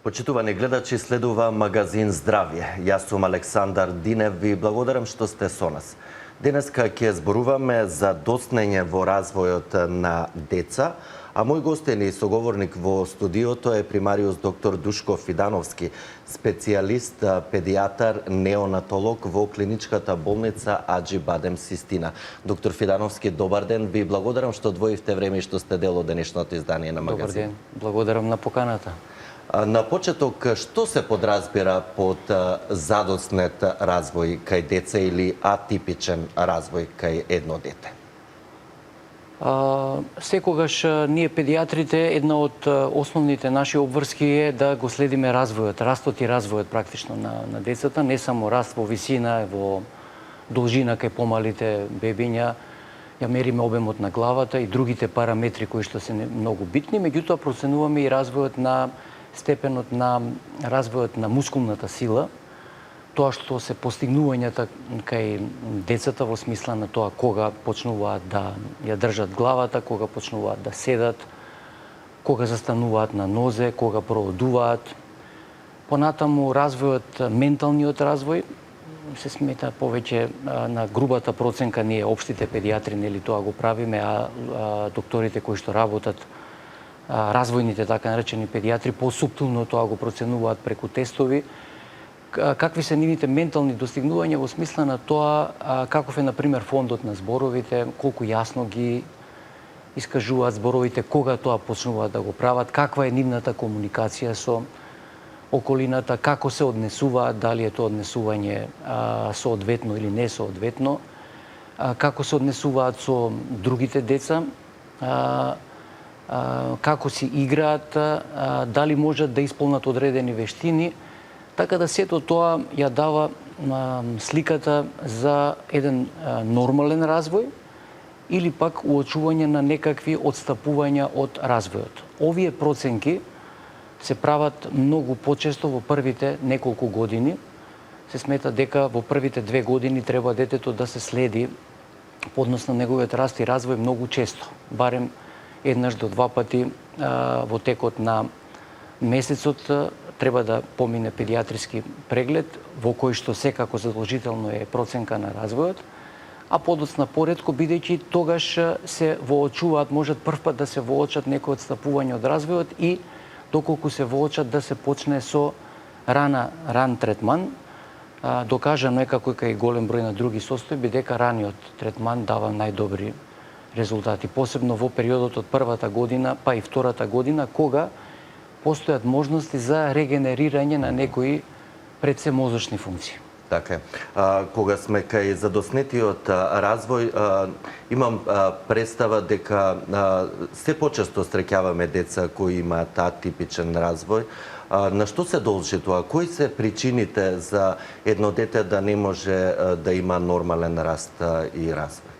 Почитувани гледачи, следува магазин Здравје. Јас сум Александар Динев, ви благодарам што сте со нас. Денеска ќе зборуваме за доцнење во развојот на деца, а мој гостен и соговорник во студиото е примариус доктор Душко Фидановски, специјалист, педијатар, неонатолог во клиничката болница Аџи Бадем Систина. Доктор Фидановски, добар ден, ви благодарам што одвоивте време и што сте дел од денешното издание на магазин. Добар ден, благодарам на поканата. На почеток, што се подразбира под задоснет развој кај деца или атипичен развој кај едно дете? Секогаш ние педијатрите, една од основните наши обврски е да го следиме развојот, растот и развојот практично на децата, не само раст во висина, во должина кај помалите бебиња, ја мериме обемот на главата и другите параметри кои што се многу битни, меѓутоа проценуваме и развојот на степенот на развојот на мускулната сила, тоа што се постигнувањата кај децата во смисла на тоа кога почнуваат да ја држат главата, кога почнуваат да седат, кога застануваат на нозе, кога проодуваат. Понатаму развојот, менталниот развој се смета повеќе на грубата проценка, ние општите педијатри нели тоа го правиме, а докторите кои што работат, развојните така наречени педијатри, посуптилно тоа го проценуваат преку тестови. Какви се нивните ментални достигнувања во смисла на тоа каков е, например, фондот на зборовите, колку јасно ги искажуваат зборовите, кога тоа почнуваат да го прават, каква е нивната комуникација со околината, како се однесуваат, дали е тоа однесување соодветно или не соодветно, како се однесуваат со другите деца, како си играат, дали можат да исполнат одредени вештини, така да сето тоа ја дава сликата за еден нормален развој или пак уочување на некакви отстапувања од развојот. Овие проценки се прават многу почесто во првите неколку години. Се смета дека во првите 2 години треба детето да се следи поднос на неговиот раст и развој многу често, барем еднаш до 2 пати во текот на месецот треба да помине педијатриски преглед, во кој што секако задолжително е проценка на развојот, а подоцна поретко, бидејќи тогаш се воочуваат, можат првпат да се воочат некои отстапувања од развојот и доколку се воочат да се почне со ран третман. Докажано е, како и кај голем број на други состојби, дека раниот третман дава најдобри резултати, посебно во периодот од првата година па и втората година, кога постојат можности за регенерирање на некои предсемозочни функции. Така е. Кога сме кај задоснетиот развој, имам представа дека се почесто среќаваме деца кои имаат атипичен развој. На што се должи тоа? Кои се причините за едно дете да не може да има нормален раст и развој?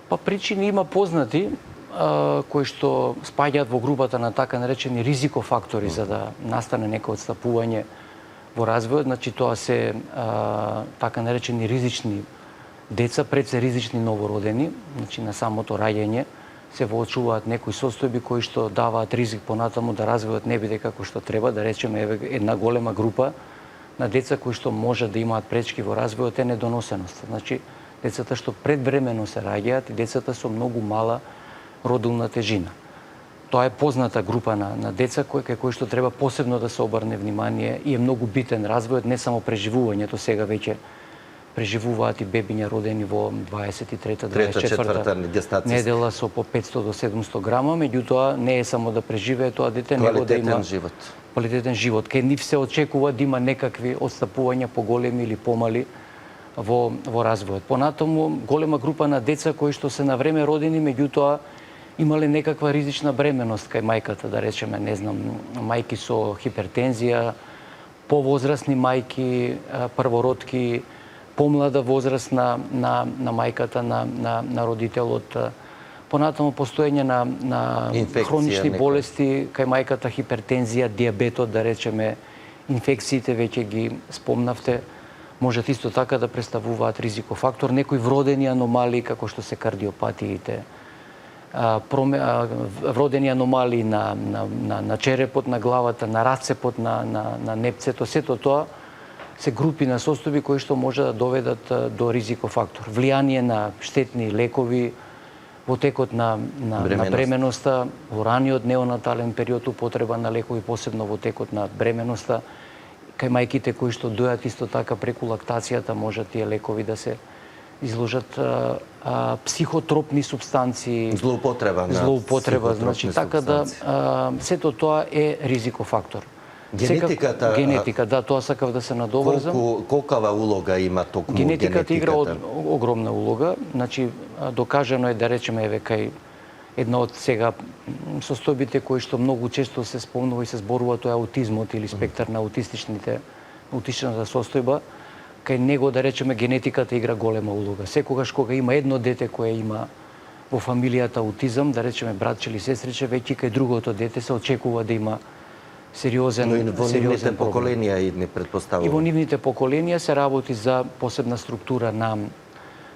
Па причини има познати, кои што спаѓаат во групата на така наречени ризикофактори за да настане некој отстапување во развојот. Значи тоа се така наречени ризични деца, пред се ризични новородени, значи на самото раѓање се воочуваат некои состојби кои што даваат ризик понатаму да развојот не биде како што треба, да речеме една голема група на деца кои што може да имаат пречки во развојот е недоносеност. Значи децата што предвремено се раѓаат и децата со многу мала родилна тежина. Тоа е позната група на деца кај кои што треба посебно да се обрне внимание и е многу битен развојот, не само преживувањето, сега веќе преживуваат и бебиња родени во 23-24 недела со по 500 до 700 грама, меѓутоа не е само да преживее тоа дете, него да има квалитетен живот. Кај нив се очекува да има некакви отстапувања поголеми или помали во развојот. Понатаму голема група на деца кои што се на време родени, меѓутоа имале некаква ризична бременост кај мајката, да речеме, не знам, мајки со хипертензија, повозрасни мајки, првородки, помлада возраст на мајката, на родителот. Понатаму постоење на хронични болести кај мајката, хипертензија, диабетот, да речеме, инфекциите веќе ги спомнавте, можат исто така да представуваат ризикофактор, некои вродени аномалии како што се кардиопатиите, вродени аномалии на черепот, на главата, на расцепот, на непцето, сето тоа се групи на состојби кои што може да доведат до ризикофактор. Влијание на штетни лекови во текот на бременоста, во раниот неонатален период, употреба на лекови, посебно во текот на бременоста, кај мајките кои што дојат исто така преку лактацијата, може тие лекови да се изложат психотропни субстанции, злоупотреба, значи така да сето тоа е ризикофактор. Генетика, да, тоа сакав да се надоврзам. Колкава улога има токму генетиката? Игра огромна улога. Значи, докажано е, да речеме, еве кај една од сега состојбите кои што многу често се спомнува и се зборува, тоа е аутизмот или спектар на аутистичната состојба. Кај него, да речеме, генетиката игра голема улога. Секогаш кога има едно дете кое има во фамилијата аутизам, да речеме братче или сестриче, веќе кај другото дете се очекува да има сериозен проблем. Но и во нивните поколенија идни, предпоставувам. И во нивните поколенија се работи за посебна структура на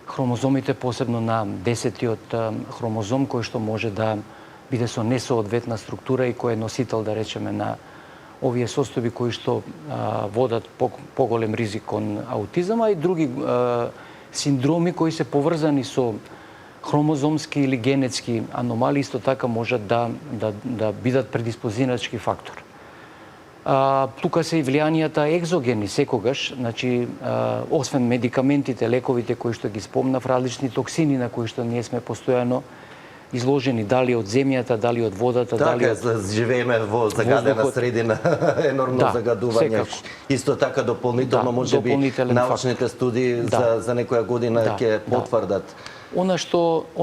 хромозомите, посебно на 10-тиот хромозом, кој што може да биде со несоодветна структура и кој е носител, да речеме, на овие состојби кои што водат поголем ризик кон аутизам, а и други синдроми кои се поврзани со хромозомски или генетски аномалии, исто така можат да бидат предиспозиначки фактор. Тука се и влијанијата екзогени секогаш, значи освен медикаментите, лековите кои што ги спомнав, различни токсини на кои што ние сме постојано изложени, дали од земјата, дали од водата, дали од живееме во загадена средина, енормно загадување. Исто така дополнително можеби научните студии за некоја година ќе потврдат. Она што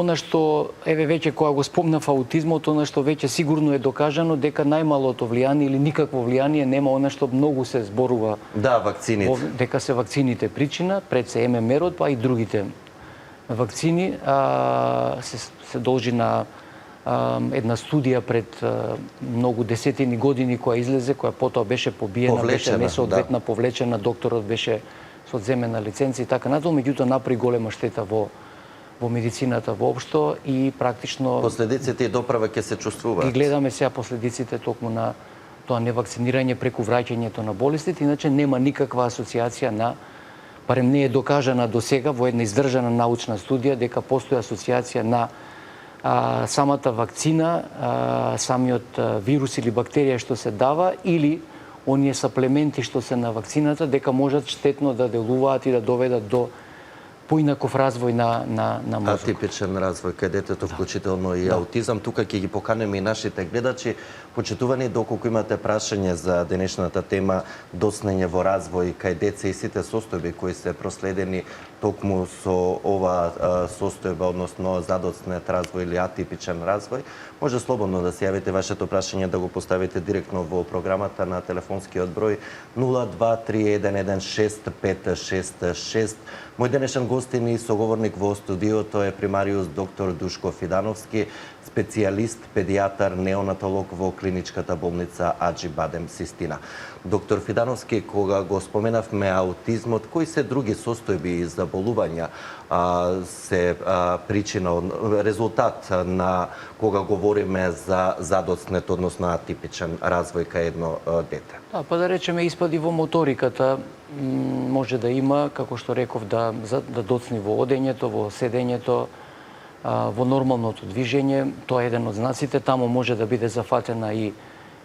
еве веќе кога го спомнав аутизмот, она што веќе сигурно е докажано дека најмалото влијание или никакво влијание нема она што многу се зборува. Да, вакцините. Дека се вакцините причина, пред се ММР-от, па и другите вакцини, се должи на една студија пред многу десетини години која излезе, која потоа беше побиена, беше несоодветна, повлечена, докторот беше со одземена лиценца и така натаму, меѓутоа направи голема штета во медицината воопшто и практично последиците и доправа ќе се чувствуваат. Ги гледаме сега последиците токму на тоа невакцинирање преку враќањето на болестите, иначе нема никаква асоциација на, барем не е докажана до сега во една издржана научна студија дека постои асоциација на самата вакцина, самиот вирус или бактерија што се дава или оние саплементи што се на вакцината дека можат штетно да делуваат и да доведат до поинаков развој на мозок. Атипичен развој кај детето, вклучително и аутизам. Тука ќе ги поканеме и нашите гледачи. Почитувани, доколку имате прашање за денешната тема доцнење во развој кај деца и сите состојби кои се проследени токму со ова состојба, односно задоцнет развој или атипичен развој, може слободно да се јавите вашето прашање, да го поставите директно во програмата на телефонскиот број 0231165566. Мој денешен гостин и соговорник во студиото е примариус доктор Душко Фидановски, специјалист, педијатар, неонатолог во клиничката болница Аџи Бадем Систина. Доктор Фидановски, кога го споменавме аутизмот, кои се други состојби и заболувања се причина, резултат на кога говориме за задоцнет, односно атипичен развој кај едно дете? Да, па да речеме испади во моториката може да има, како што реков, да доцни во одењето, во седењето, во нормалното движење. Тоа е еден од знаците. Таму може да биде зафатена и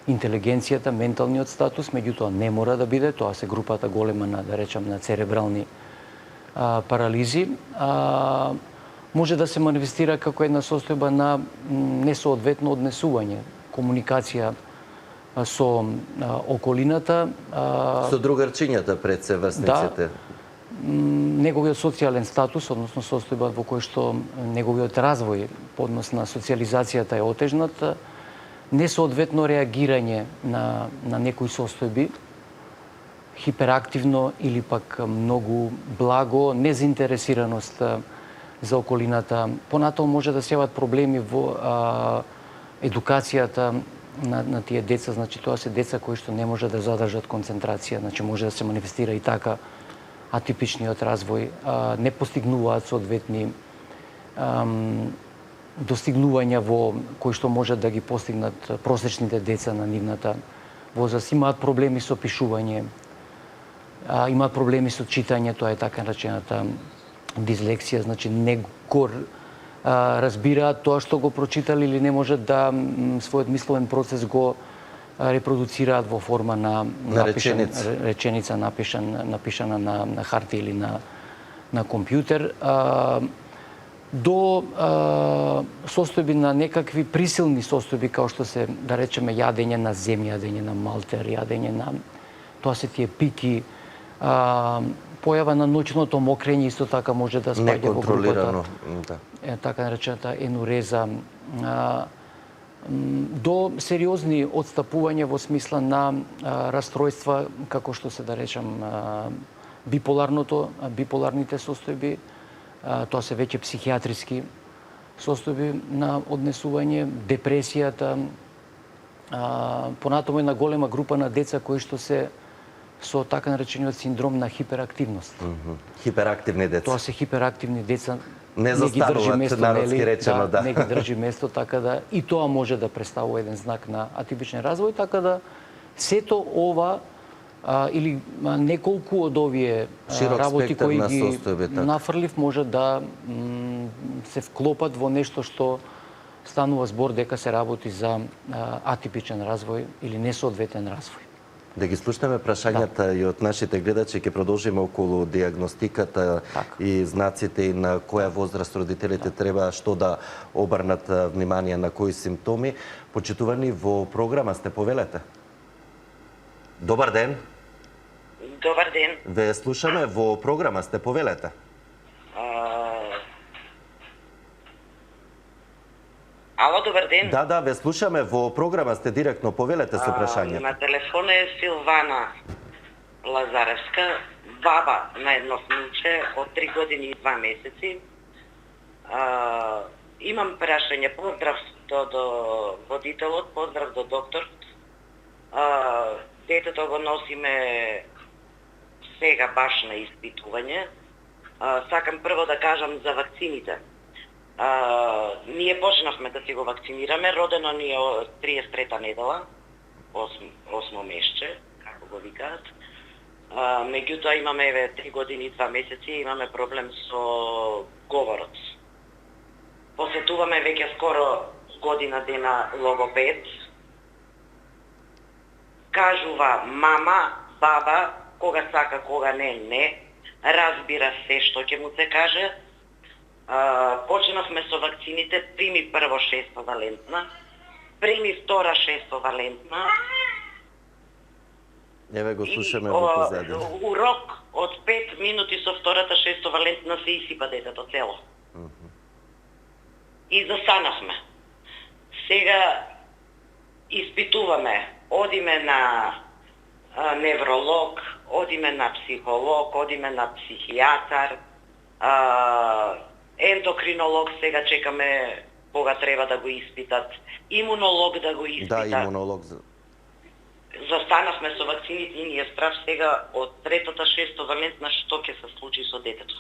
интелигенцијата, менталниот статус, меѓутоа не мора да биде. Тоа се групата голема на, да речам, на церебрални парализи. Може да се манифестира како една состојба на несоодветно однесување, комуникација со околината. Со другарчињата пред се врсниците? Да, неговиот социјален статус, односно состојба во кој што неговиот развој, однос на социјализацијата е отежнат, несоодветно реагирање на некои состојби, хиперактивно или пак многу благо, незаинтересираност за околината. Понатаму може да се јават проблеми во едукацијата на тие деца, значи тоа се деца кои што не може да задржат концентрација, значи може да се манифестира и така атипичниот развој, не постигнуваат соодветни достигнувања во кои што можат да ги постигнат просечните деца на нивната возраст. Имаат проблеми со пишување, имаат проблеми со читање, тоа е така наречената дислексија, значи не го разбираат тоа што го прочитали или не можат да својот мисловен процес го репродуцираат во форма на реченица напишана на хартија или на компјутер, до состојби на некакви присилни состојби, како што се, да речеме, јадење на земја, јадење на малтер, јадење на тоа се тие пики, појава на ноќното мокрење исто така може да спаѓа во групата. Така наречената енуреза, до сериозни отстапувања во смисла на растројства, како што се, да речем, биполарните состојби, тоа се веќе психијатриски состојби на однесување, депресијата, понатаму една голема група на деца кои што се со така наречениот синдром на хиперактивност. Хиперактивни деца. Тоа се хиперактивни деца, не застануваат, народски речено, да. Не ги држи место, така да и тоа може да представува еден знак на атипичен развој, така да сето ова или неколку од овие работи кои ги нафрлив може да се вклопат во нешто што станува збор дека се работи за атипичен развој или несоодветен развој. Да ги слушнеме прашањата и од нашите гледачи, ќе продолжиме околу диагностиката и знаците и на која возраст родителите треба што да обрнат внимание на кои симптоми. Почитувани во програма сте, повелете. Добар ден. Добар ден. Ве слушаме, во програма сте, повелете. Ало, добар ден. Да, ве слушаме, во програма сте директно, повелете со прашањето. На телефон е Силвана Лазаревска, баба на едно синче од 3 години и 2 месеци. Имам прашање, поздрав до водителот, поздрав до докторот. Детето го носиме сега баш на испитување. Сакам прво да кажам за вакцините. Ние почнавме да си го вакцинираме, родено ни е 33-та недела, 8 месече, како го викаат. Меѓутоа имаме 3 години и 2 месеци, имаме проблем со говорот. Посетуваме веќе скоро година дена логопед. Кажува мама, баба, кога сака, кога не, разбира се што ќе му се каже. Почнавме со вакцините, прими прво 6-валентна, прими втора 6-валентна. Еве го слушаме во позадина. Урок од 5 минути со втората 6-валентна се исипа детето цело. И застанавме. Сега испитуваме, одиме на невролог, одиме на психолог, одиме на психијатар, ендокринолог сега чекаме кога треба да го испитат, имунолог да го испитат. Да, имунолог. Застанавме со вакцините и ни е страв сега од третата 6-валентна што ќе се случи со детето.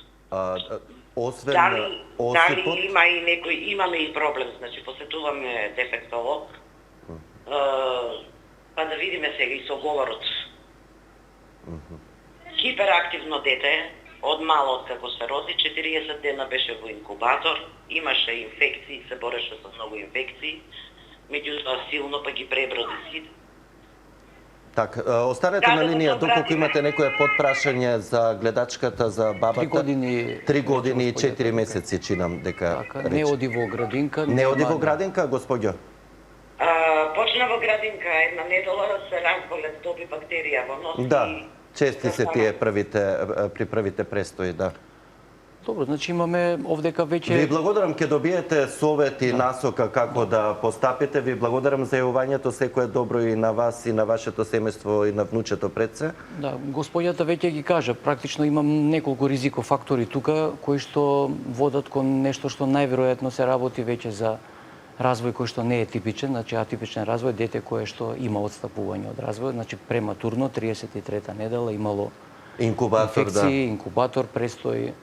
Освен дали има и некој, имаме и проблем, значи посетуваме дефектолог. Па да видиме сега и со говорот. Хиперактивно дете, од мало откако се роди, 40 дена беше во инкубатор, имаше инфекции, се бореше со многу инфекции, меѓутоа силно па ги преброди сите. Так, останете на линија, доколку имате некое подпрашање за гледачката, за бабата. 3 години и 4 месеци, чинам дека рече. Не оди во градинка. Не оди во градинка, господјо? Почна во градинка, една недела се разболе, доби бактерија во нос. Да, чести се тие при првите престои, да. Добро, значи имаме овдека веќе... Ви благодарам, ќе добиете совет и насока како да постапите. Ви благодарам за јавувањето, секое добро и на вас, и на вашето семејство, и на внучето пред се. Да, господјата веќе ги кажа, практично имам неколку ризикофактори тука, кои што водат кон нешто што најверојатно се работи веќе за развој кој што не е типичен, значи атипичен развој, дете кое што има отстапување од развој, значи прематурно, 33-та недела, имало инфекции, инкубатор, престој,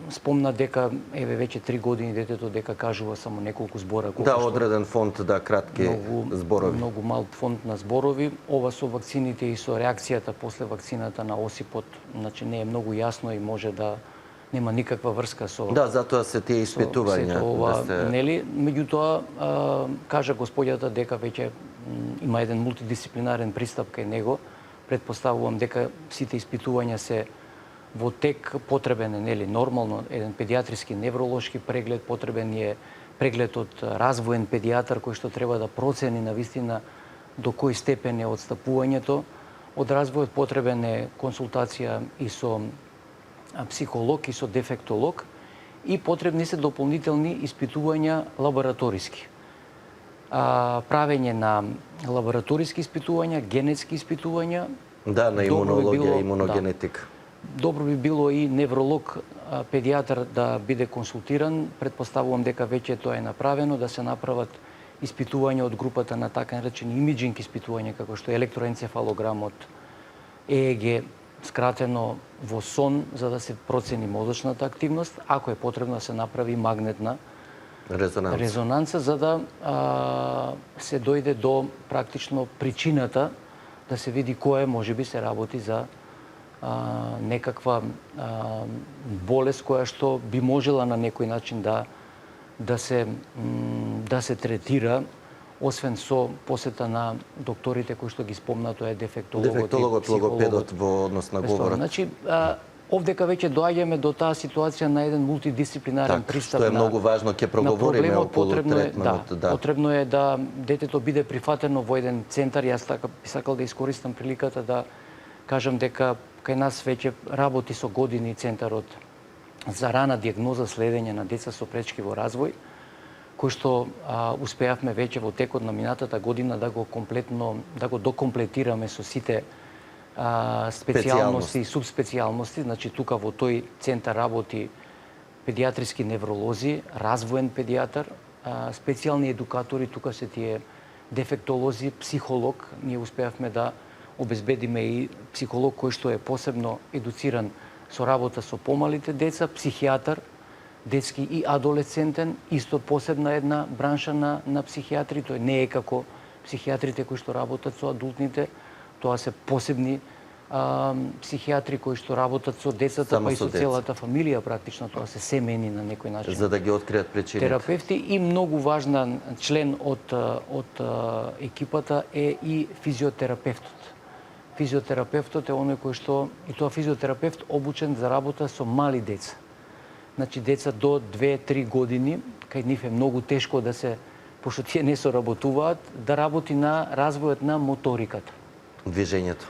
спомна дека еве веќе 3 години детето дека кажува само неколку збора. Да, одреден фонд, да, кратки зборови. Многу мал фонд на зборови. Ова со вакцините и со реакцијата после вакцината на осипот, значи не е многу јасно и може да нема никаква врска со... Да, затоа се тие испитувања. Ова, нели? Меѓутоа, кажа господјата дека веќе има еден мултидисциплинарен пристап кај него. Предпоставувам дека сите испитувања се во тек. Потребен е, нели, нормално еден педиатриски невролошки преглед, потребен е преглед од развоен педијатар кој што треба да процени навистина до кој степен е отстапувањето од развојот, потребен е консултација и со психолог и со дефектолог и потребни се дополнителни испитувања лабораториски. Правење на лабораториски испитувања, генетски испитувања. Да, на имунологија, имуногенетика. Добро би било и невролог, педијатар да биде консултиран. Предпоставувам дека веќе тоа е направено, да се направат испитувања од групата на така наречени имиджинг испитувања, како што е електроенцефалограм од ЕЕГ, скратено во сон, за да се процени мозочната активност, ако е потребно да се направи магнетна резонанца, за да се дојде до практично причината, да се види кој можеби се работи за некаква болест која што би можела на некој начин да се третира, освен со посета на докторите кои што ги спомна, тоа е дефектологот, логопедот во однос на говорот. Значи, овдека веќе доаѓаме до таа ситуација на еден мултидисциплинарен пристап. Што е многу важно, ќе проговориме околу третманот. Потребно е да детето биде прифатено во еден центар. Јас така би сакал да искористам приликата да кажам дека кај нас веќе работи со години центарот за рана дијагноза, следење на деца со пречки во развој, кој што успеавме веќе во текот на минатата година да го докомплетираме со сите специјалности и субспецијалности. Значи, тука во тој центар работи педиатриски невролози, развоен педијатар, специјални едукатори, тука се тие дефектолози, психолог. Ние успеавме да обезбедиме и психолог кој што е посебно едуциран со работа со помалите деца, психијатар, детски и адолесцентен, исто посебна една бранша на психијатри. Тој не е како психијатрите кои што работат со адултните, тоа се посебни психијатри кои што работат со децата, па и со целата фамилија практично, тоа се семени на некој начин. За да ги откријат причините. Терапевти и многу важна член од екипата е и физиотерапевтот. Физиотерапевтот е оној кој што, и тоа физиотерапевт обучен за работа со мали деца. Значи, деца до 2-3 години, кај нив е многу тешко да се, пошто тие не соработуваат, да работи на развојот на моториката. Движењето.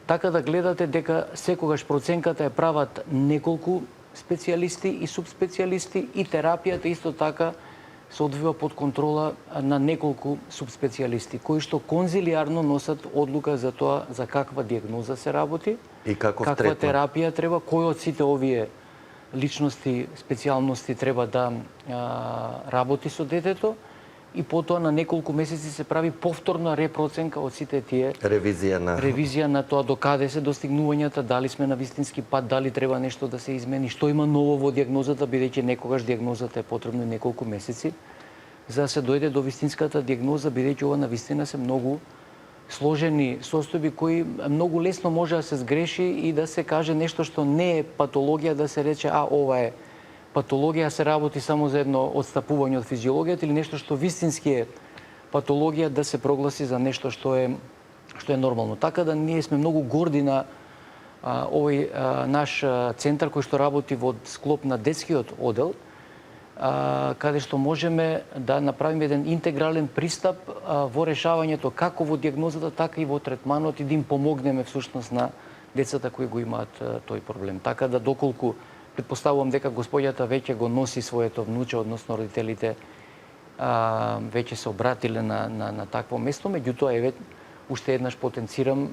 Така да гледате дека секогаш проценката е прават неколку специјалисти и субспецијалисти и терапијата исто така се одвива под контрола на неколку субспецијалисти кои што конзилиарно носат одлука за тоа за каква дијагноза се работи и каква терапија треба, кој од сите овие личности, специјалности треба да работи со детето и потоа на неколку месеци се прави повторна репроценка од сите тие ревизија на тоа до каде се достигнувањата, дали сме на вистински пат, дали треба нешто да се измени, што има ново во дијагнозата, бидејќи некогаш дијагнозата е потребно неколку месеци за да се дојде до вистинската дијагноза, бидејќи ова навистина се многу сложени состојби кои многу лесно може да се сгреши и да се каже нешто што не е патологија, да се рече ова е патологија, се работи само за едно отстапување од физиологијата, или нешто што вистински е патологија да се прогласи за нешто што е нормално. Така да ние сме многу горди на овој наш центар кој што работи во склоп на детскиот одел, каде што можеме да направиме еден интегрален пристап во решавањето како во дијагнозата, така и во третманот и да им помогнеме всушност на децата кои го имаат тој проблем. Така да доколку предпоставувам дека господјата веќе го носи своето внуче, односно родителите веќе се обратиле на такво место, меѓутоа еве уште еднаш потенцирам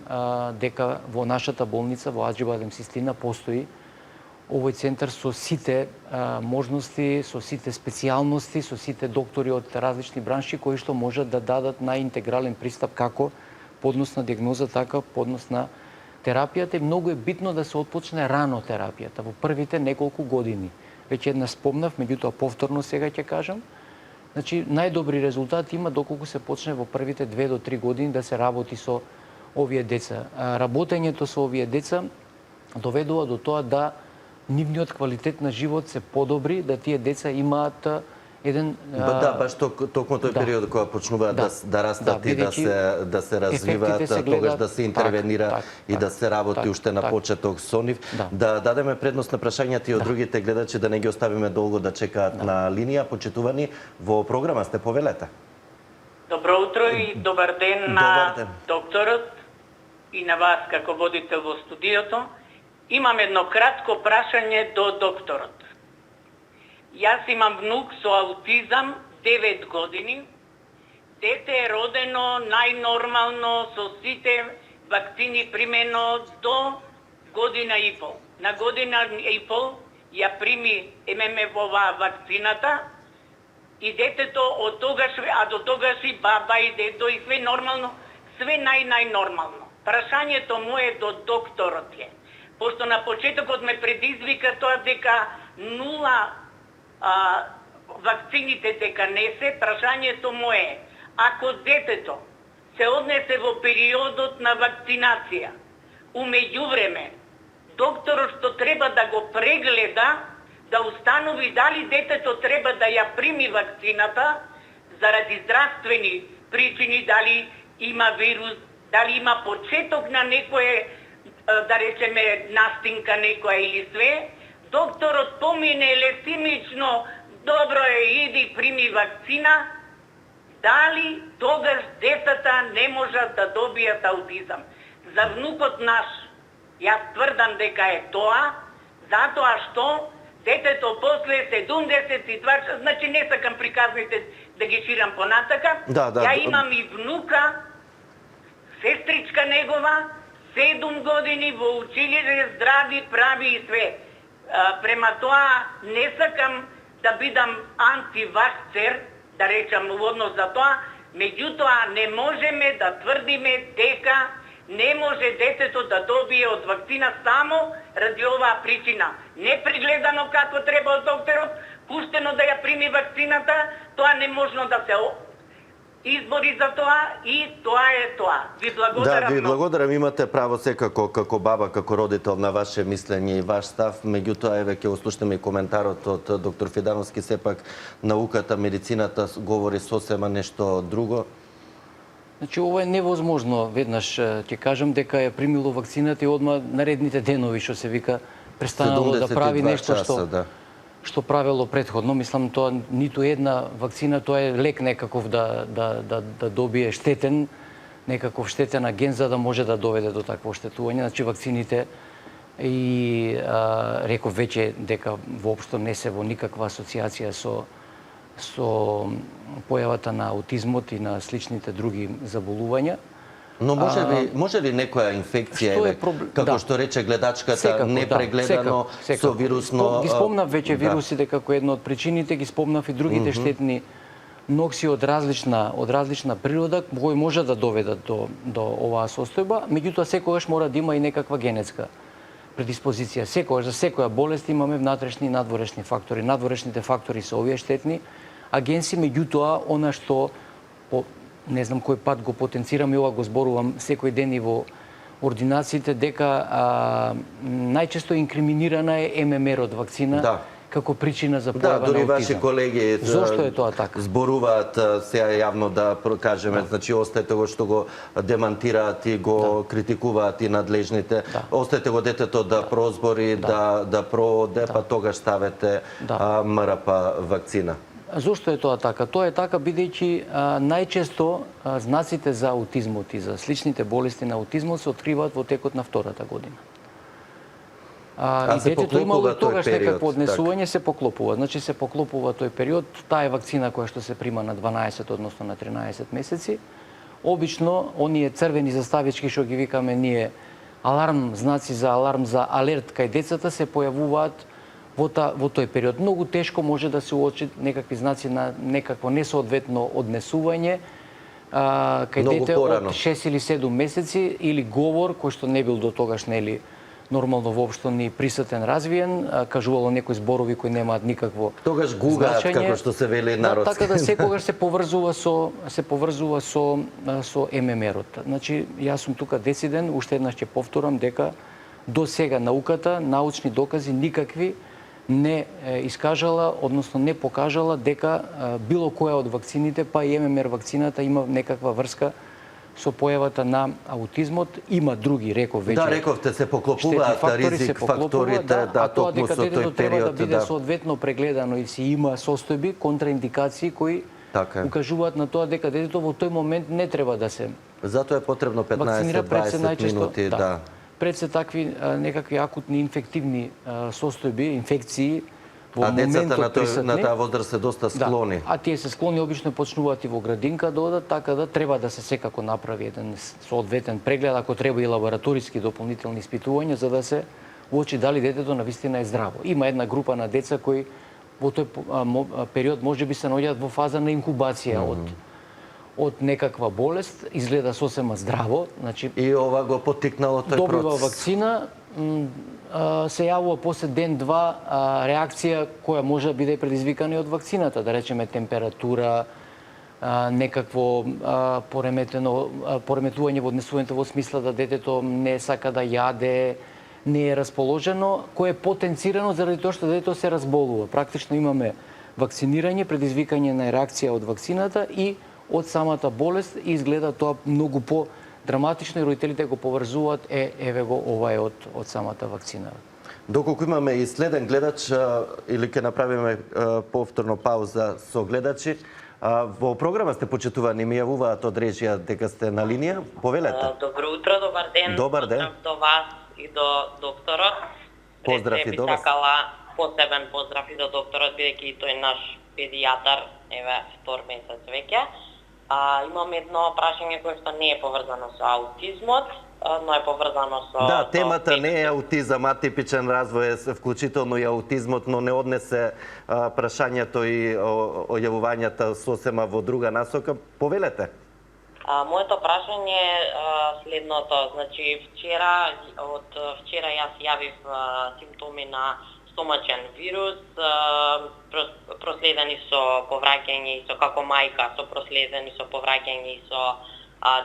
дека во нашата болница во Аџибадем Систина постои овој центар со сите можности, со сите специјалности, со сите доктори од различни бранши кои што можат да дадат најинтегрален пристап како поднос на дијагноза, така поднос на терапијата и многу е битно да се отпочне рано терапијата, во првите неколку години. Веќе една спомнав, меѓутоа повторно сега ќе кажам. Значи, најдобри резултати има доколку се почне во првите 2 до 3 години да се работи со овие деца. Работењето со овие деца доведува до тоа да нивниот квалитет на живот се подобри, да тие деца имаат еден Да, баш токму тој период кога почнуваат да растат и да се развиваат, тогаш да се интервенира и да се работи уште на почеток со нив. Да дадеме предност на прашањата и од другите гледачи, да не ги оставиме долго да чекаат на линија. Почитувани, во програма сте, повелете. Добро утро и добар ден на докторот и на вас како водител во студиото. Имам едно кратко прашање до докторот. Јас имам внук со аутизам, 9 години. Дете е родено најнормално со сите вакцини примено до година и пол. На година и пол ја прими ММВ-ова вакцината и детето од тогаш, а до тогаш и баба и дедо и све нормално, све најнормално. Прашањето мое до докторот е, пошто на почетокот ме предизвика тоа дека нула вакцините дека не се, прашањето мое е, ако детето се однесе во периодот на вакцинација, умеѓувреме, докторот што треба да го прегледа, да установи дали детето треба да ја прими вакцината заради здравствени причини, дали има вирус, дали има почеток на некое, да речеме, настинка некоја или све, докторот помине лесимично, добро е, иди, прими вакцина, дали тогаш децата не можат да добијат аутизам. За внукот наш, јас тврдам дека е тоа, затоа што детето после 72, значи не сакам приказните да ги ширам понатака, ја имам и внука, сестричка негова, 7 години во училище, здрави, прави и све. Према тоа не сакам да бидам антивакцер, да речам во однос за тоа, меѓутоа не можеме да тврдиме дека не може детето да добие од вакцина само ради оваа причина. Не прегледано како треба од докторот, пуштено да ја прими вакцината, тоа не можно да се избори за тоа и тоа е тоа. Ви благодарам. Да, ви благодарам. Имате право секако како баба, како родител на ваше мислење и ваш став. Меѓутоа, еве ќе ослушнеме и коментарот од доктор Фидановски. Сепак науката, медицината говори сосема нешто друго. Значи, ова е невозможно. Веднаш ќе кажам дека ја примило вакцината и одма наредните денови, што се вика, престанало да прави нешто што правело предходно. Мислам, тоа ниту една вакцина, тоа е лек некаков да добие штетен, некаков штетен аген за да може да доведе до такво оштетување. Значи, вакцините и реков веќе дека воопшто не се во никаква асоциација со појавата на аутизмот и на сличните други заболувања. Но може ли некоја инфекција, како што рече гледачката, непрегледано со вирусно... Ги спомнав веќе вирусите како една од причините, ги спомнав и другите штетни нокси од различна природа, кои може да доведат до оваа состојба, меѓутоа секогаш мора да има и некаква генетска предиспозиција. Секогаш за секоја болест имаме внатрешни и надворешни фактори. Надворешните фактори се овие штетни агенси, меѓутоа она што не знам кој пат го потенцирам и ова го зборувам секој ден и во ординациите, дека најчесто инкриминирана е ММР од вакцина како причина за појава на аутизам. Да, дури ваши колеги Зошто е тоа така? Зборуваат сега јавно да кажеме, значи остајте го што го демантираат и го критикуваат и надлежните. Остајте го детето да прозбори, да прооде, па тогаш ставете МРП вакцина. Зошто е тоа така? Тоа е така бидејќи најчесто знаците за аутизмот и за сличните болести на аутизмот се откриваат во текот на втората година. И детето имало тогаш некакво однесување, се поклопува. Значи се поклопува тој период. Таа е вакцина која што се прима на 12, односно на 13 месеци. Обично, оние црвени заставички што ги викаме ние аларм, знаци за аларм, за алерт кај децата се појавуваат во тој период. Многу тешко може да се уочи некакви знаци на некакво несоодветно однесување, кај Многу дете порано. од 6 или 7 месеци, или говор кој што не бил до тогаш нели нормално воопшто ни присутен развиен, кажувало некои зборови кои немаат никакво Тогаш гугаат, значење. како што се вели Да, народски. така да секогаш се поврзува со ММР-от. Значи, јас сум тука дециден, уште еднаш ќе повторам дека до сега науката, научни докази никакви не искажала, односно не покажала дека било која од вакцините, па и ММР вакцината има некаква врска со појавата на аутизмот. Има други, реков веќе. Да, рековте, се поклопуваат ризик факторите, да, а тоа токму дека со тој детето треба да период, биде да. соодветно прегледано и си има состојби, контраиндикации кои Така е. укажуваат на тоа дека детето во тој момент не треба да се Затоа е потребно вакцинира пред се 15-20 најчесто. минути, да. Пред се такви некакви акутни инфективни состојби, инфекции во А децата моментот присутни. на таа возраст се доста склони. Да, а тие се склони обично почнуваат и во градинка да одат, така да треба да се секако направи еден соодветен преглед, ако треба и лабораториски дополнителни испитувања за да се уочи дали детето навистина е здраво. Има една група на деца кои во тој период можеби се наоѓаат во фаза на инкубација од некаква болест, изгледа сосема здраво, значи И ова го поттикнало тој добива процес. вакцина, се јавува после ден-два реакција која може да биде предизвикана и од вакцината, да речеме температура, некакво пореметување во однесувањето во смисла да детето не сака да јаде, не е расположено, кое е потенцирано заради тоа што детето се разболува. Практично имаме вакцинирање, предизвикање на реакција од вакцината и од самата болест и изгледа тоа многу по-драматично и родителите го поврзуваат еве го ова е од самата вакцина. Доколку имаме и следен гледач, или ќе направиме повторно пауза со гледачи, во програма сте почитувани, ми јавуваат од режија дека сте на линија, повелете. Добро утро, добар ден. Добар ден. Поздрав до вас и до докторот. Поздрав и до вас. Би сакала посебен поздрав и до докторот, бидејќи и тој наш педијатар, еве, втор месец веќе. Имам едно прашање кое што не е поврзано со аутизмот, но е поврзано со... Да, темата не е аутизам, атипичен развој, вклучително и аутизмот, но не однесе прашањето и ојавувањата сосема во друга насока. Повелете. Моето прашање е следното. Значи, од вчера јас јавив симптоми на стомачен вирус, проследени со повраќање и со како мајка, проследени со повраќање и со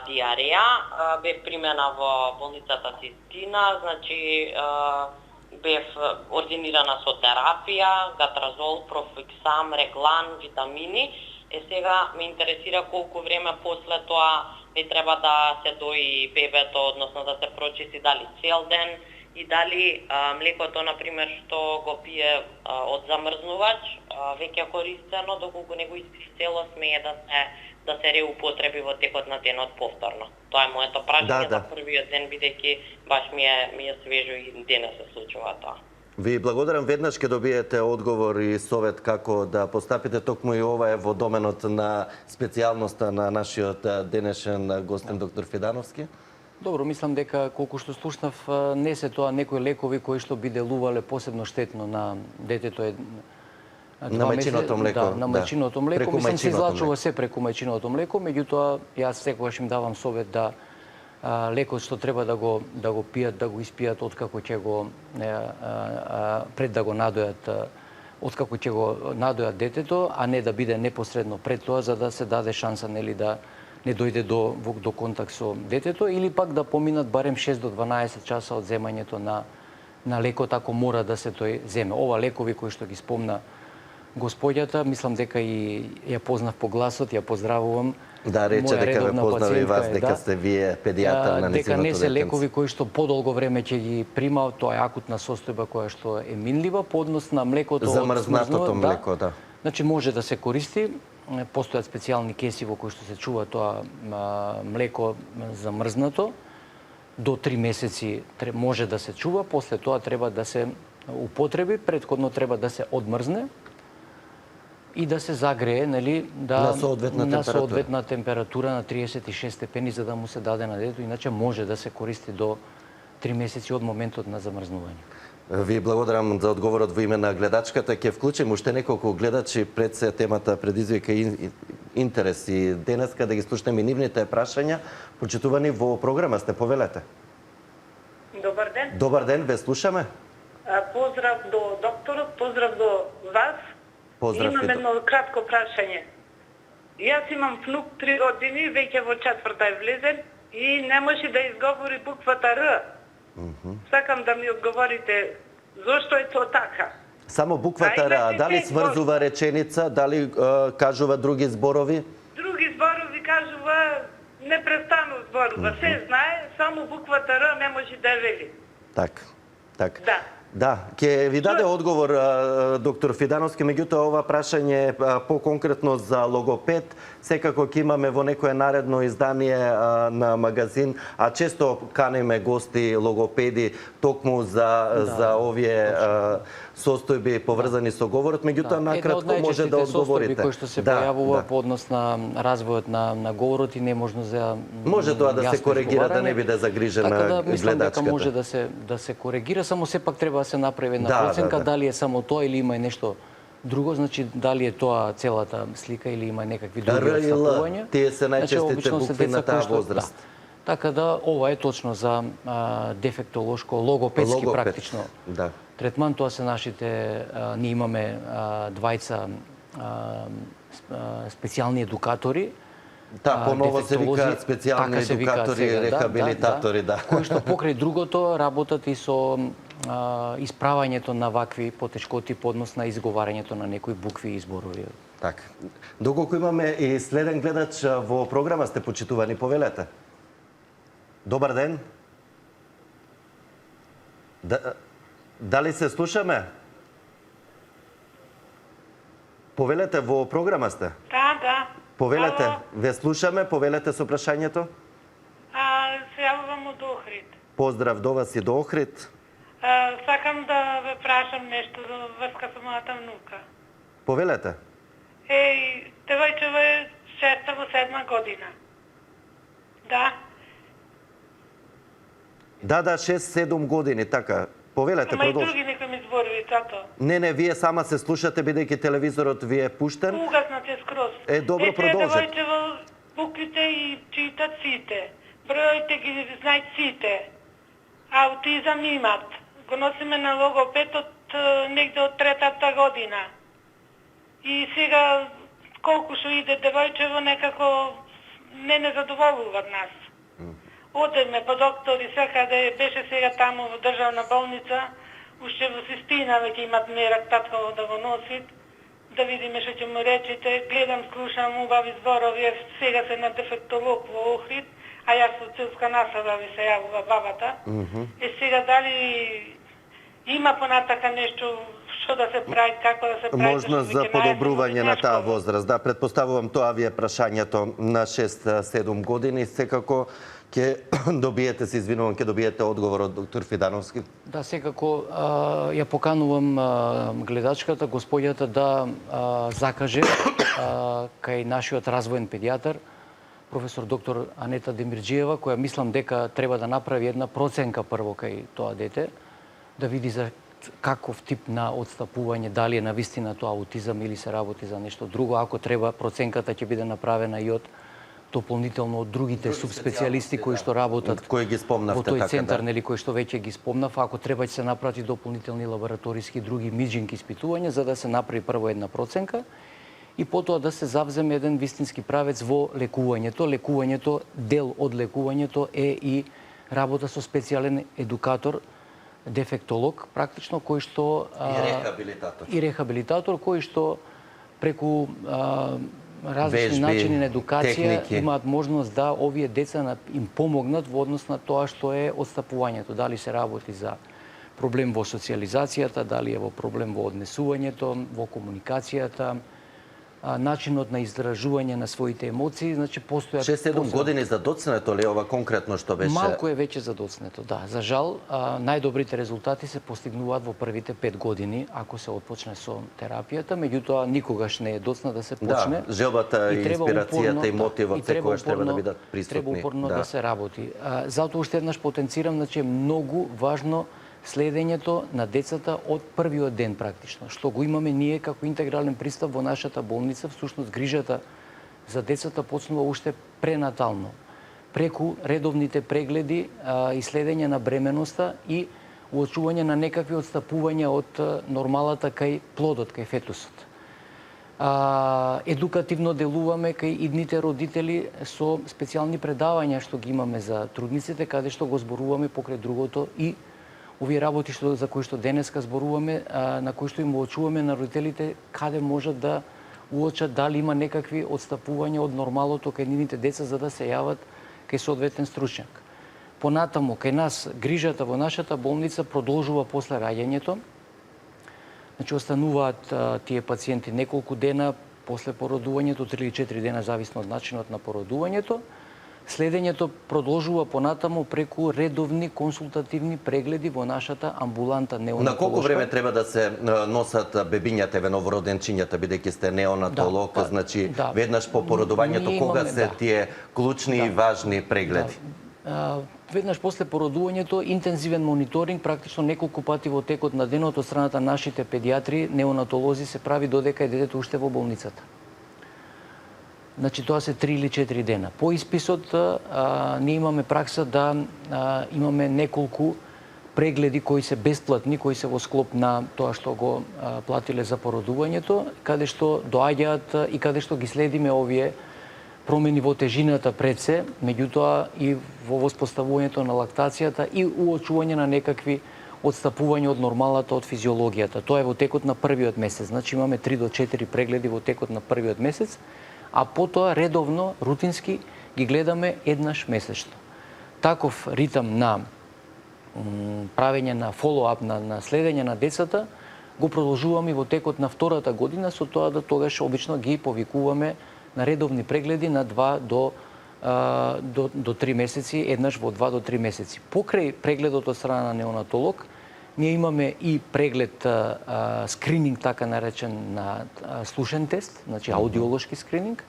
диареја. Бев примена во болницата Цистина, значи бев ординирана со терапија, гатразол, профиксам, реглан, витамини. Сега ме интересира колку време после тоа не треба да се дои бебето, односно да се прочисти дали цел ден и дали млекото, например, што го пие од замрзнувач, веќе користено, доколку не го испи цело, смее да се реупотреби во текот на денот повторно. Тоа е моето прашање за првиот ден, бидејќи баш ми е свежо и денес се случува тоа. Ви благодарам, веднаш ќе добиете одговор и совет како да постапите, токму и ова е во доменот на специјалноста на нашиот денешен гостен доктор Фидановски. Добро, мислам дека колку што слушнав, не се тоа некои лекови кои што би делувале посебно штетно на детето на мајчиното млеко. Да, на мајчиното млеко. Преку Мислам се мајчиното излачува се преку мајчиното млеко, меѓутоа јас секогаш им давам совет да лекот што треба да го пијат, да го испијат откако ќе го пред да го надојат, откако ќе го надојат детето, а не да биде непосредно пред тоа за да се даде шанса нели да не дојде до контакт со детето или пак да поминат барем 6 до 12 часа од земањето на лекот ако мора да се тој земе. Ова лекови кои што ги спомна господјата, мислам дека и ја познав по гласот, ја поздравувам. Да, рече дека ве познава и вас, дека сте вие педијатар на нејзиното дека не се детенце. лекови кои што подолго време ќе ги прима, тоа е акутна состојба која што е минлива по однос на млекото замрзнатото млеко, да. Значи може да се користи, постојат специјални кеси во кои што се чува тоа млеко замрзнато. До 3 месеци може да се чува, после тоа треба да се употреби, претходно треба да се одмрзне и да се загрее, нели, на соодветна температура на 36 степени за да му се даде на детето, иначе може да се користи до 3 месеци од моментот на замрзнување. Ви благодарам за одговорот во име на гледачката. Ќе вклучим уште неколку гледачи, пред се темата предизвика интерес и денеска да ги слушнеме и нивните прашања. Почитувани во програма сте, повелете. Добар ден. Добар ден, ве слушаме. Поздрав до докторот, поздрав до вас. Поздрав Имам и до- едно кратко прашање. Јас имам внук 3 години, веќе во 4-та е влезен и не може да изговори буквата Р. Сакам да ми одговорите зошто е тоа така. Само буквата А Р, имате дали те сврзува реченица, дали кажува други зборови? Други зборови кажува непрестанно зборува. Се знае, само буквата Р не може да ја вели. Так. Да. Да, ќе ви даде одговор доктор Фидановски, меѓутоа ова прашање е по-конкретно за логопед. Секако ќе имаме во некое наредно издание на магазин, а често каниме гости логопеди токму за овие состојби поврзани со говорот, меѓутоа накратко може да одговорите. Кои што се појавува по однос на развојот на говорот и неможност за може тоа да се јасно коригира, да не изговарање. биде загрижена така да, мислам дека гледачката. може да се коригира, само сепак треба да се направи една Да, проценка да. дали е само тоа или има и нешто друго, значи дали е тоа целата слика или има некакви други Р и Л, отстапувања. тие се најчестите обично се букви деца на таа кои што- возраст. Да. Така да ова е точно за дефектолошко, логопедски Логопед, практично да. третман. Тоа се нашите, ние имаме двајца специјални едукатори. Поново се дефектолози, викаат специјални така се викаат едукатори и сега, рехабилитатори, да. Кои што покрај другото работат и со исправањето на вакви потешкоти по однос на изговарањето на некои букви и зборови. Така. Доколку имаме и следен гледач во програма, сте почитувани, повелете. Добар ден. Дали се слушаме? Повелете, во програма сте. Да. Повелете, Ало. ве слушаме, повелете со прашањето. Се јавувам од Охрид. Поздрав до вас и до Охрид. Сакам да ве прашам нешто за врска со мојата внука. Повелете. Девојчево е 6 во 7 година. Да. Да, 6-7 години, така. Повелете, Ама и продолжи. други некои ми зборови, тато. Не, вие сама се слушате, бидејќи телевизорот ви е пуштен. Угаснат е скроз. Добро, продолжете. Девојчево буквите и читат сите. Бројите ги знаат сите. Аутизам имат. Го носиме на логопед од негде од 3-та година. И сега колку што иде девојчево некако не задоволуваат нас. Одеме по доктори секаде, беше сега таму во државна болница, уште во Систина веќе имат мерак татко да го носит, да видиме што ќе му речете. Гледам, слушам убави зборови, сега се на дефектолог во Охрид, а јас од целска насада ви се јавува бабата. Сега дали има понатака нешто што да се прави, како да се прави? Можност за подобрување на таа возраст. Да, предпоставувам тоа ви е прашањето на 6-7 години. Секако ќе добиете, се извинувам, ќе добиете одговор од доктор Фидановски. Да, секако ја поканувам гледачката, господјата да закаже кај нашиот развоен педијатар, професор доктор Анета Демирџиева, која мислам дека треба да направи една проценка прво кај тоа дете, да види за каков тип на отстапување, дали е навистина тоа аутизам или се работи за нешто друго. Ако треба, проценката ќе биде направена и од дополнително од другите субспецијалисти кои што работат кои ги спомнавте, во тој така, центар, да. нели, кои што веќе ги спомнав. Ако треба ќе се направи дополнителни лабораториски други миџинки испитувања за да се направи прво една проценка и потоа да се завземе еден вистински правец во лекувањето. Лекувањето, дел од лекувањето е и работа со специјален едукатор, дефектолог, практично, кој што и рехабилитатор кој што преку различни Вежби, начини на едукација техники. имаат можност да овие деца им помогнат во однос на тоа што е отстапувањето. Дали се работи за проблем во социјализацијата, дали е во проблем во однесувањето, во комуникацијата, начинот на изражување на своите емоции, значи постојат 6-7 години за доцнето ли ова конкретно што беше? Малку е веќе за доцнето, да. За жал, најдобрите резултати се постигнуваат во првите 5 години ако се отпочне со терапијата, меѓутоа никогаш не е доцна да се почне. Да, желбата, инспирацијата и мотивот секогаш треба да бидат присутни. Треба упорно да се работи. Затоа уште еднаш потенцирам, значи е многу важно следењето на децата од првиот ден практично, што го имаме ние како интегрален пристап во нашата болница, всушност грижата за децата почнува уште пренатално, преку редовните прегледи и следење на бременоста и уочување на некакви отстапувања од нормалата кај плодот, кај фетусот. Едукативно делуваме кај идните родители со специјални предавања што ги имаме за трудниците, каде што го зборуваме покрај другото и овие работи за кои што денеска зборуваме, на кои што им уочуваме на родителите каде можат да уочат дали има некакви отстапувања од нормалото кај нивните деца за да се јават кај соодветен стручњак. Понатаму, кај нас, грижата во нашата болница продолжува после раѓањето. Значи, остануваат тие пациенти неколку дена после породувањето, 3 или 4 дена, зависно од начинот на породувањето. Следењето продолжува понатаму преку редовни консултативни прегледи во нашата амбуланта неонатолошка. На колку време треба да се носат бебињата, новороденчињата, бидејќи сте неонатолог, значи веднаш по породувањето, кога се тие клучни и важни прегледи? Веднаш после породувањето, интензивен мониторинг, практично неколку пати во текот на денот од страната нашите педиатри, неонатолози се прави додека е детето уште во болницата. Значи, тоа се 3 или 4 дена. По исписот, ние имаме пракса да имаме неколку прегледи кои се бесплатни, кои се во склоп на тоа што го платиле за породувањето, каде што доаѓаат и каде што ги следиме овие промени во тежината пред се, меѓутоа и во воспоставувањето на лактацијата и уочување на некакви отстапувања од нормалата, од физиологијата. Тоа е во текот на првиот месец. Значи имаме 3 до 4 прегледи во текот на првиот месец, а потоа редовно, рутински ги гледаме еднаш месечно. Таков ритам на правење на фоллоуап, на следење на децата, го продолжуваме во текот на втората година, со тоа да тогаш обично ги повикуваме на редовни прегледи на 2 до 3 месеци, еднаш во 2 до 3 месеци. Покрај прегледот од страна на неонатолог, ние имаме и преглед, скрининг, така наречен, на слушен тест, значи аудиолошки скрининг,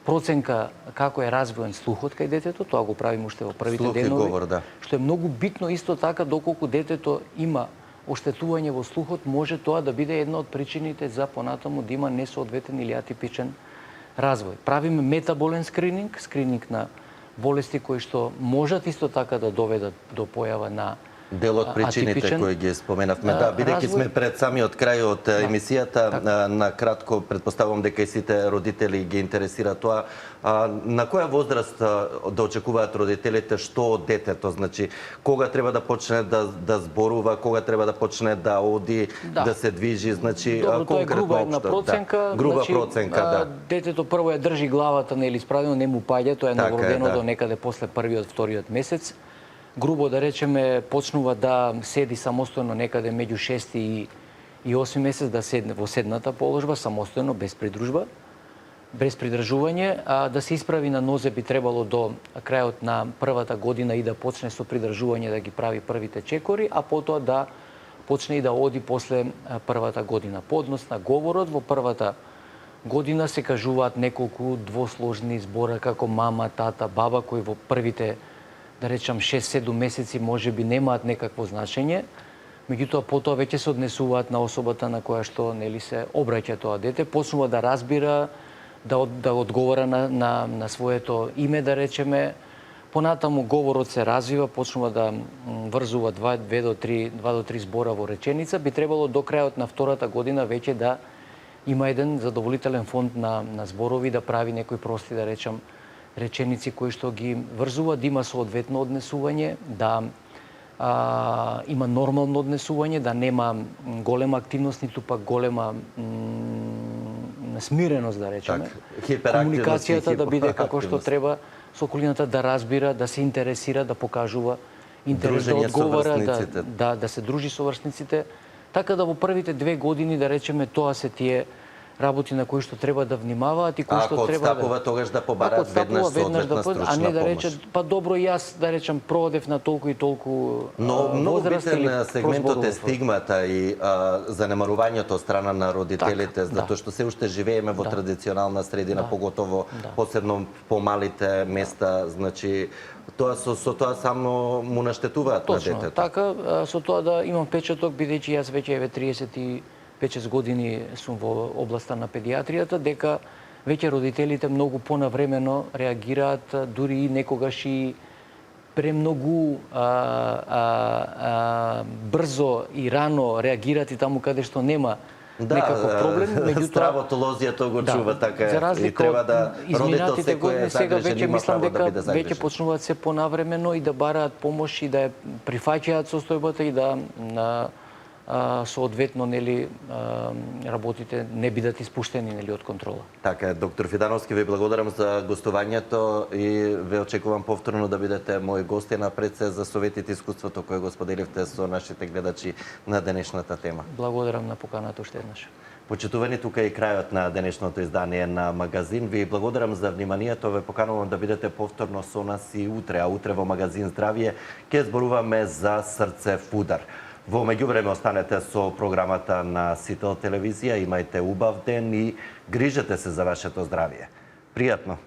проценка како е развоен слухот кај детето, тоа го правиме уште во првите денови, што е многу битно исто така, доколку детето има оштетување во слухот, може тоа да биде една од причините за понатаму да има несоодветен или атипичен развој. Правиме метаболен скрининг, скрининг на болести кои што можат исто така да доведат до појава на дел од причините кои ги споменавме. Да, бидејќи сме пред самиот крај од емисијата, на кратко предпоставувам дека и сите родители ги интересира тоа. На која возраст да очекуваат родителите што од детето? Значи, кога треба да почне да зборува, кога треба да почне да оди, да се движи, значи тоа е груба една проценка. Груба проценка, да. Детето прво ја држи главата нели исправено, не му паѓа, тоа е новородено до некаде после првиот, вториот месец. Грубо да речеме, почнува да седи самостојно некаде меѓу 6 и 8 месец, да седне во седната положба, самостојно, без придружба, без придржување, да се исправи на нозе би требало до крајот на првата година и да почне со придржување да ги прави првите чекори, а потоа да почне и да оди после првата година. По однос на говорот, во првата година се кажуваат неколку двосложни збора како мама, тата, баба, кои во првите, да речам, 6-7 месеци може би немаат некакво значење, меѓутоа потоа веќе се однесуваат на особата на која што нели се обраќа тоа дете, почнува да разбира, да одговора на своето име, да речеме. Понатаму говорот се развива, почнува да врзува 2 до 3 збора во реченица. Би требало до крајот на втората година веќе да има еден задоволителен фонд на зборови, да прави некои прости, да речам, реченици кои што ги врзува, да има соодветно однесување, да има нормално однесување, да нема голема активност, ниту пак голема смиреност, да речеме. Комуникацијата да биде како што треба, со околината да разбира, да се интересира, да покажува интерес, да одговара, да се дружи со врсниците. Така да во првите 2 години, да речеме, тоа се тие работи на кои што треба да внимаваат и кои што треба да... Ако отстапува, тогаш да побараат веднаш соодветна стручна помош. А не да рече, па добро, јас, да речем, проодев на толку и толку многу битен сегментот е стигмата и занемарувањето од страна на родителите, затоа што се уште живееме во традиционална средина, поготово посебно по малите места, значи со тоа само му наштетуваат на детето. Точно, така, со тоа да имам печаток, бидејќи јас веќе 36 години сум во областа на педиатријата, дека веќе родителите многу понавремено реагираат, дури и некогаш и премногу брзо и рано реагираат и таму каде што нема некаков проблем, меѓутоа здравото лозијето го чува, така за е. И разлика треба од да родител изминатите секој е години, сега загрижен, веќе има мислам право да дека биде веќе загрижен. почнуваат се понавремено и да бараат помош и да ја прифаќаат состојбата и да соодветно нели работите не бидат испуштени нели од контрола. Така е, доктор Фидановски, ви благодарам за гостувањето и ве очекувам повторно да бидете мој гости, напред се за советите и искуството кое го споделивте со нашите гледачи на денешната тема. Благодарам на поканата уште еднаш. Почитувани, тука е и крајот на денешното издание на Магазин. Ви благодарам за вниманието, ве поканувам да бидете повторно со нас и утре, а утре во Магазин Здравје ќе зборуваме за срцев удар. Во меѓувреме останете со програмата на Сител телевизија, имајте убав ден и грижете се за вашето здравје. Пријатно!